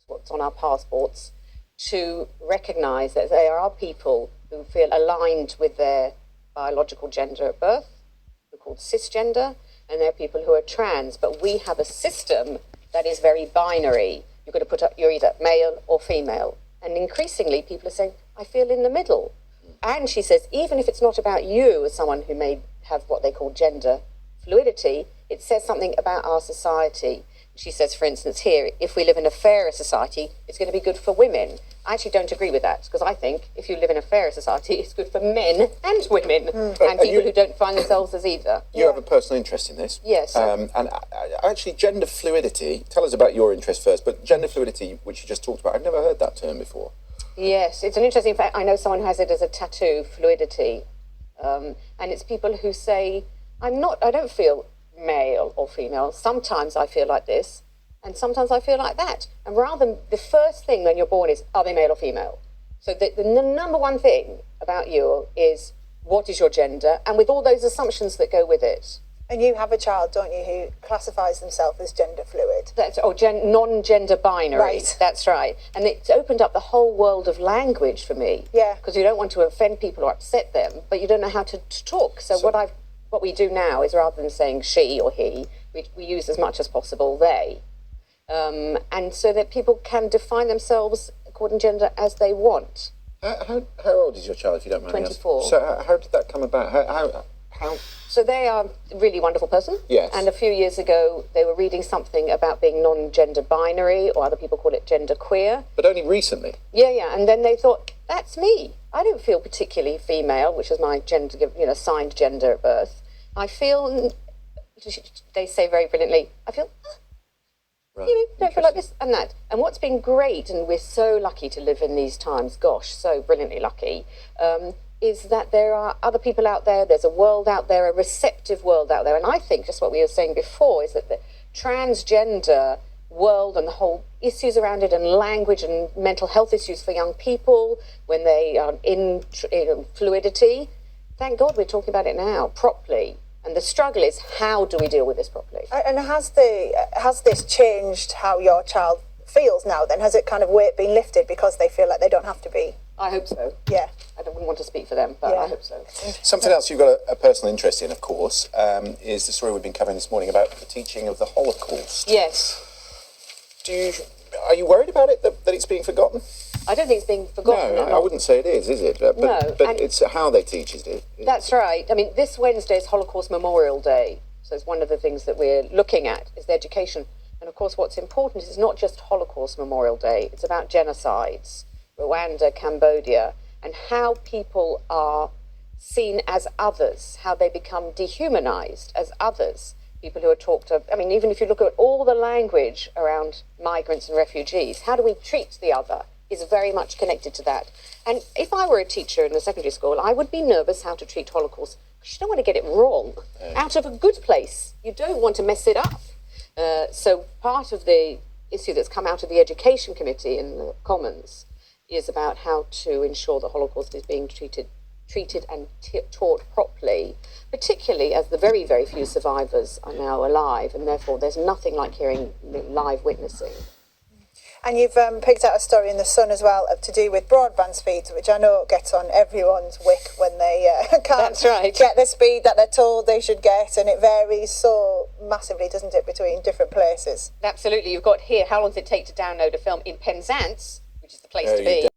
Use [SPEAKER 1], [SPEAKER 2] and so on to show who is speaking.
[SPEAKER 1] what's on our passports, to recognise that there are people who feel aligned with their biological gender at birth, who are called cisgender, and there are people who are trans. But we have a system that is very binary. You've got to put up, you're either male or female. And increasingly people are saying, I feel in the middle. And she says, even if it's not about you as someone who may have what they call gender fluidity, it says something about our society. She says, for instance, here, if we live in a fairer society, it's going to be good for women. I actually don't agree with that, because I think if you live in a fairer society, it's good for men and women, and people who don't find themselves as either.
[SPEAKER 2] You have a personal interest in this.
[SPEAKER 1] Yes.
[SPEAKER 2] And actually, gender fluidity, tell us about your interest first, but gender fluidity, which you just talked about, I've never heard that term before.
[SPEAKER 1] Yes, it's an interesting fact. I know someone who has it as a tattoo, fluidity, and it's people who say, I don't feel male or female. Sometimes I feel like this, and sometimes I feel like that. And rather than the first thing when you're born is, are they male or female? So the number one thing about you is, what is your gender? And with all those assumptions that go with it.
[SPEAKER 3] And you have a child, don't you, who classifies themselves as gender fluid?
[SPEAKER 1] Non-gender binary.
[SPEAKER 3] Right.
[SPEAKER 1] That's right. And it's opened up the whole world of language for me.
[SPEAKER 3] Yeah.
[SPEAKER 1] Because you don't want to offend people or upset them, but you don't know how to talk. So what we do now is, rather than saying she or he, we use as much as possible they. And so that people can define themselves according to gender as they want.
[SPEAKER 2] How old is your child, if you don't mind?
[SPEAKER 1] 24.
[SPEAKER 2] So how did that come about? How?
[SPEAKER 1] So they are a really wonderful person.
[SPEAKER 2] Yes.
[SPEAKER 1] And a few years ago, they were reading something about being non-gender binary, or other people call it gender queer.
[SPEAKER 2] But only recently?
[SPEAKER 1] Yeah. And then they thought, that's me. I don't feel particularly female, which is my gender, assigned gender at birth. I feel, they say very brilliantly, I feel, don't feel like this and that. And what's been great, and we're so lucky to live in these times, gosh, so brilliantly lucky, is that there are other people out there, there's a world out there, a receptive world out there. And I think just what we were saying before is that the transgender world and the whole issues around it, and language and mental health issues for young people when they are in fluidity, thank God we're talking about it now properly. And the struggle is, how do we deal with this properly? And
[SPEAKER 3] has this changed how your child feels now then? Has it kind of weight been lifted because they feel like they don't have to be?
[SPEAKER 1] I hope so.
[SPEAKER 3] Yeah.
[SPEAKER 1] I wouldn't want to speak for them, but I hope so.
[SPEAKER 2] Something else you've got a personal interest in, of course, is the story we've been covering this morning about the teaching of the Holocaust.
[SPEAKER 1] Yes.
[SPEAKER 2] Are you worried about it, that it's being forgotten?
[SPEAKER 1] I don't think it's being forgotten.
[SPEAKER 2] No, I wouldn't say it is it? But it's how they teach it.
[SPEAKER 1] That's right. I mean, this Wednesday is Holocaust Memorial Day, so it's one of the things that we're looking at is the education. And of course, what's important is it's not just Holocaust Memorial Day, it's about genocides, Rwanda, Cambodia, and how people are seen as others, how they become dehumanized as others. People who are talked of, I mean, even if you look at all the language around migrants and refugees, how do we treat the other is very much connected to that. And if I were a teacher in a secondary school, I would be nervous how to treat Holocaust, because you don't want to get it wrong out of a good place. You don't want to mess it up. So part of the issue that's come out of the Education Committee in the Commons is about how to ensure the Holocaust is being treated and taught properly, particularly as the very, very few survivors are now alive, and therefore there's nothing like hearing live witnessing.
[SPEAKER 3] And you've picked out a story in The Sun as well to do with broadband speeds, which I know gets on everyone's wick when they can't get the speed that they're told they should get, and it varies so massively, doesn't it, between different places?
[SPEAKER 1] Absolutely. You've got here, how long does it take to download a film in Penzance, which is the place to be.